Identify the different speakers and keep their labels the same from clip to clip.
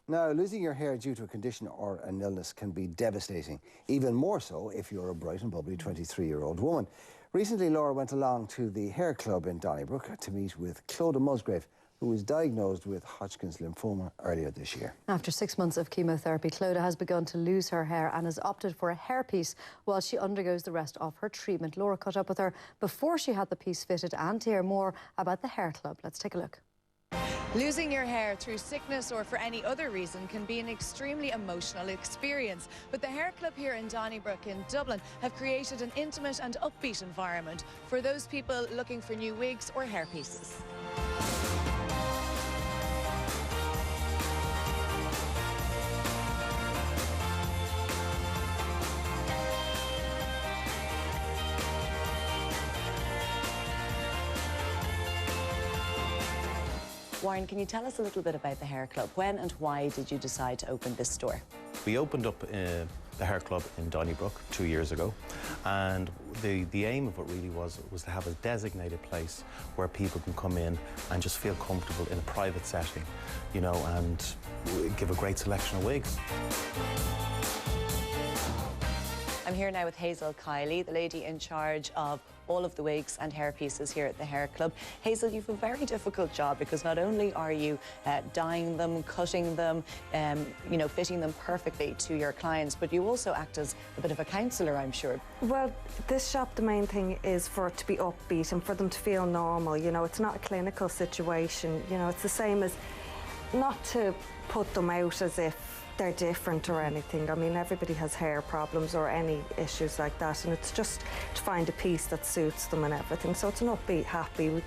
Speaker 1: Now, losing your hair due to a condition or an illness can be devastating, even more so if you're a bright and bubbly 23-year-old woman. Recently, Laura went along to the hair club in Donnybrook to meet with Clodagh Musgrave, who was diagnosed with Hodgkin's lymphoma earlier this year.
Speaker 2: After 6 months of chemotherapy, Clodagh has begun to lose her hair and has opted for a hairpiece while she undergoes the rest of her treatment. Laura caught up with her before she had the piece fitted, and to hear more about the hair club. Let's take a look.
Speaker 3: Losing your hair through sickness or for any other reason can be an extremely emotional experience. But the Hair Club here in Donnybrook in Dublin have created an intimate and upbeat environment for those people looking for new wigs or hairpieces. Warren, can you tell us a little bit about the Hair Club? When and why did you decide to open this store?
Speaker 4: We opened up the Hair Club in Donnybrook 2 years ago, and the aim of it really was to have a designated place where people can come in and just feel comfortable in a private setting, you know, and give a great selection of wigs.
Speaker 3: I'm here now with Hazel Kiley, the lady in charge of all of the wigs and hairpieces here at the Hair Club. Hazel, you've a very difficult job because not only are you dyeing them, cutting them, you know, fitting them perfectly to your clients, but you also act as a bit of a counsellor, I'm sure.
Speaker 5: Well, this shop, the main thing is for it to be upbeat and for them to feel normal. You know, it's not a clinical situation. You know, it's the same as not to put them out as if they're different or anything. I mean, everybody has hair problems or any issues like that, and it's just to find a piece that suits them and everything. So it's an upbeat, happy, we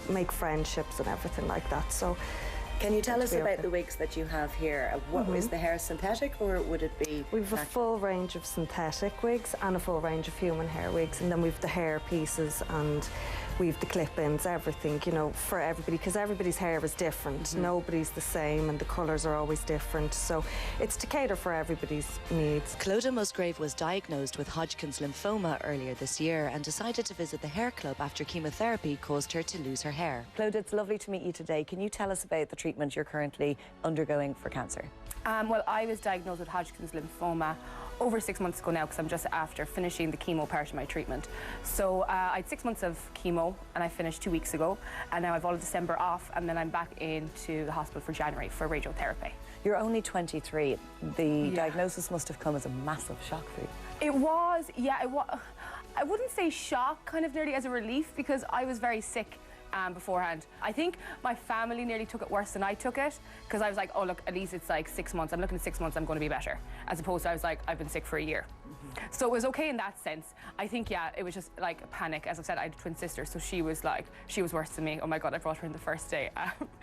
Speaker 5: make friendships and everything like that. So
Speaker 3: can you tell us about the wigs that you have here? What is the hair synthetic, or would it be
Speaker 5: We've a full range of synthetic wigs and a full range of human hair wigs, and then we've the hair pieces and we've the clip-ins, everything, you know, for everybody, because everybody's hair is different. Nobody's the same and the colours are always different, so it's to cater for everybody's needs.
Speaker 3: Clodagh Musgrave was diagnosed with Hodgkin's lymphoma earlier this year and decided to visit the Hair Club after chemotherapy caused her to lose her hair. Clodagh, it's lovely to meet you today. Can you tell us about the treatment you're currently undergoing for cancer?
Speaker 6: Well, I was diagnosed with Hodgkin's lymphoma over 6 months ago now, because I'm just after finishing the chemo part of my treatment. So I had 6 months of chemo and I finished 2 weeks ago, and now I've all of December off, and then I'm back into the hospital for January for radiotherapy.
Speaker 3: You're only 23. The diagnosis must have come as a massive shock for you.
Speaker 6: It was, yeah, I wouldn't say shock, kind of nearly as a relief, because I was very sick beforehand. I think my family nearly took it worse than I took it, because I was like, oh look, at least it's like 6 months. I'm looking at 6 months, I'm going to be better. As opposed to I was like, I've been sick for a year. So it was okay in that sense. I think, yeah, it was just like a panic. As I said, I had a twin sister, so she was worse than me. Oh my God, I brought her in the first day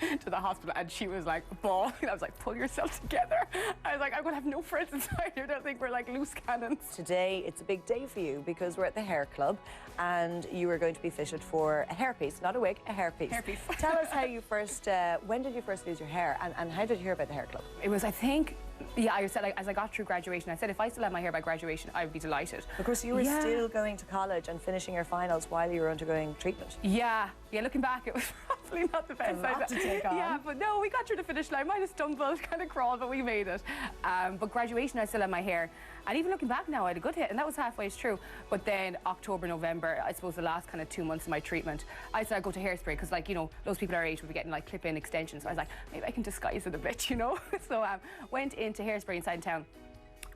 Speaker 6: to the hospital, and she was like bawling. I was like, pull yourself together. I was like, I'm gonna have no friends inside here. They'll think we're like loose cannons. Today,
Speaker 3: it's a big day for you because we're at the Hair Club and you are going to be fitted for a hairpiece, not a wig, a hairpiece.
Speaker 6: Hairpiece.
Speaker 3: Tell us how you first, when did you first lose your hair, and how did you hear about the Hair Club?
Speaker 6: It was, I think, yeah, I said, like, as I got through graduation, I said if I still had my hair by graduation, I would be delighted.
Speaker 3: Of course, you were still going to college and finishing your finals while you were undergoing treatment.
Speaker 6: Yeah, looking back, it was probably not the best.
Speaker 3: A lot to take on.
Speaker 6: Yeah, but no, we got through the finish line. Might have stumbled, kind of crawled, but we made it. But graduation, I still had my hair. And even looking back now, I had a good hit, and that was halfway through. But then October, November, I suppose the last kind of 2 months of my treatment, I decided to go to hairspray, because, like, you know, those people our age would be getting like clip-in extensions. So I was like, maybe I can disguise it a bit, you know? So went into hairspray inside town.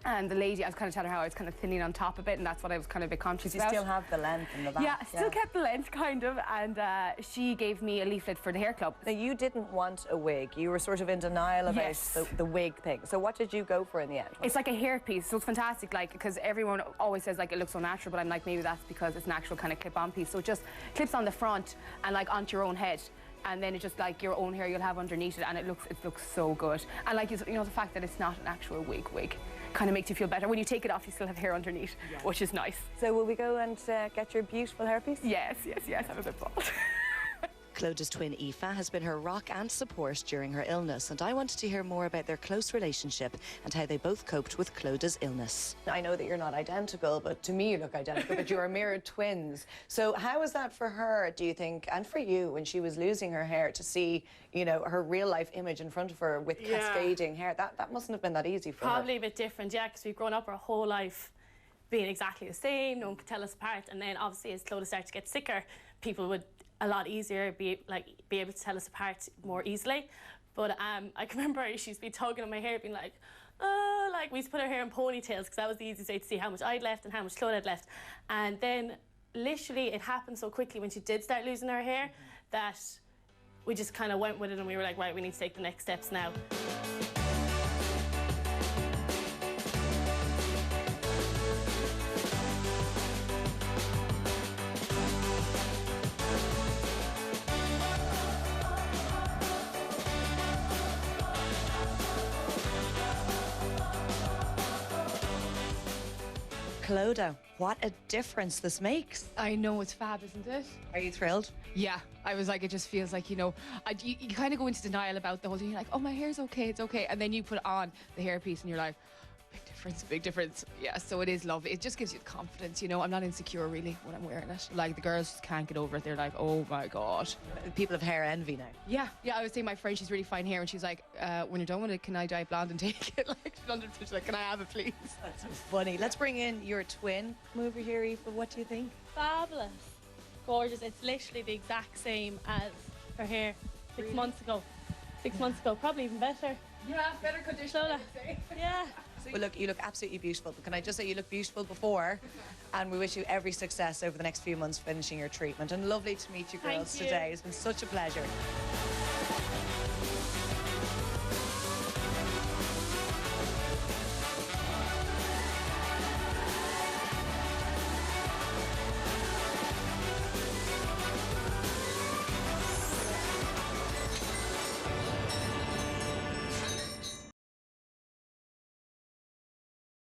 Speaker 6: And the lady, I was kind of telling her how I was kind of thinning on top of it, and that's what I was kind of a bit conscious about.
Speaker 3: You still have the length in the back.
Speaker 6: Yeah, I still kept the length, kind of, and she gave me a leaflet for the Hair Club.
Speaker 3: Now, you didn't want a wig. You were sort of in denial about the wig thing. So what did you go for in the end?
Speaker 6: It's like a hairpiece, so it's fantastic, like, because everyone always says, like, it looks so natural, but I'm like, maybe that's because it's an actual kind of clip-on piece. So it just clips on the front and, like, onto your own head. And then it's just like your own hair you'll have underneath it, and it looks so good. And like, you know, the fact that it's not an actual wig kind of makes you feel better. When you take it off, you still have hair underneath, which is nice.
Speaker 3: So will we go and get your beautiful hairpiece?
Speaker 6: Yes, I'm a bit bald.
Speaker 3: Clodagh's twin Aoife has been her rock and support during her illness, and I wanted to hear more about their close relationship and how they both coped with Clodagh's illness. I know that you're not identical, but to me you look identical, but you are mirrored twins. So how was that for her, do you think, and for you, when she was losing her hair, to see, you know, her real life image in front of her with cascading hair? That mustn't have been that easy for her.
Speaker 7: Probably a bit different, yeah, because we've grown up our whole life being exactly the same, no one could tell us apart, and then obviously as Clodagh started to get sicker, people would a lot easier be able to tell us apart more easily. But I can remember she used to be tugging on my hair, being like, oh, like we used to put her hair in ponytails because that was the easiest way to see how much I'd left and how much Clodagh had left. And then literally it happened so quickly when she did start losing her hair that we just kind of went with it, and we were like, right, we need to take the next steps now.
Speaker 3: Clodagh, what a difference this makes.
Speaker 8: I know, it's fab, isn't it?
Speaker 3: Are you thrilled?
Speaker 8: Yeah, I was like, it just feels like, you know, you kind of go into denial about the whole thing. You're like, oh, my hair's okay, it's okay. And then you put on the hairpiece and you're like, big difference, big difference. Yeah, so it is lovely. It just gives you the confidence, you know. I'm not insecure really when I'm wearing it. Like, the girls just can't get over it. They're like, oh my God.
Speaker 3: People have hair envy now.
Speaker 8: Yeah, I was saying my friend, she's really fine hair, and she's like, when you're done with it, can I dye blonde and take it? Like, she's like, can I have it, please?
Speaker 3: That's so funny. Let's bring in your twin. Come over here, Aoife. What do you think?
Speaker 7: Fabulous. Gorgeous. It's literally the exact same as her hair 6 months ago. 6 months ago, probably even better.
Speaker 8: Yeah, better condition, I'd say.
Speaker 7: Yeah.
Speaker 3: Well, look, you look absolutely beautiful. But can I just say you look beautiful before, and we wish you every success over the next few months finishing your treatment. And lovely to meet you girls today. It's been such a pleasure.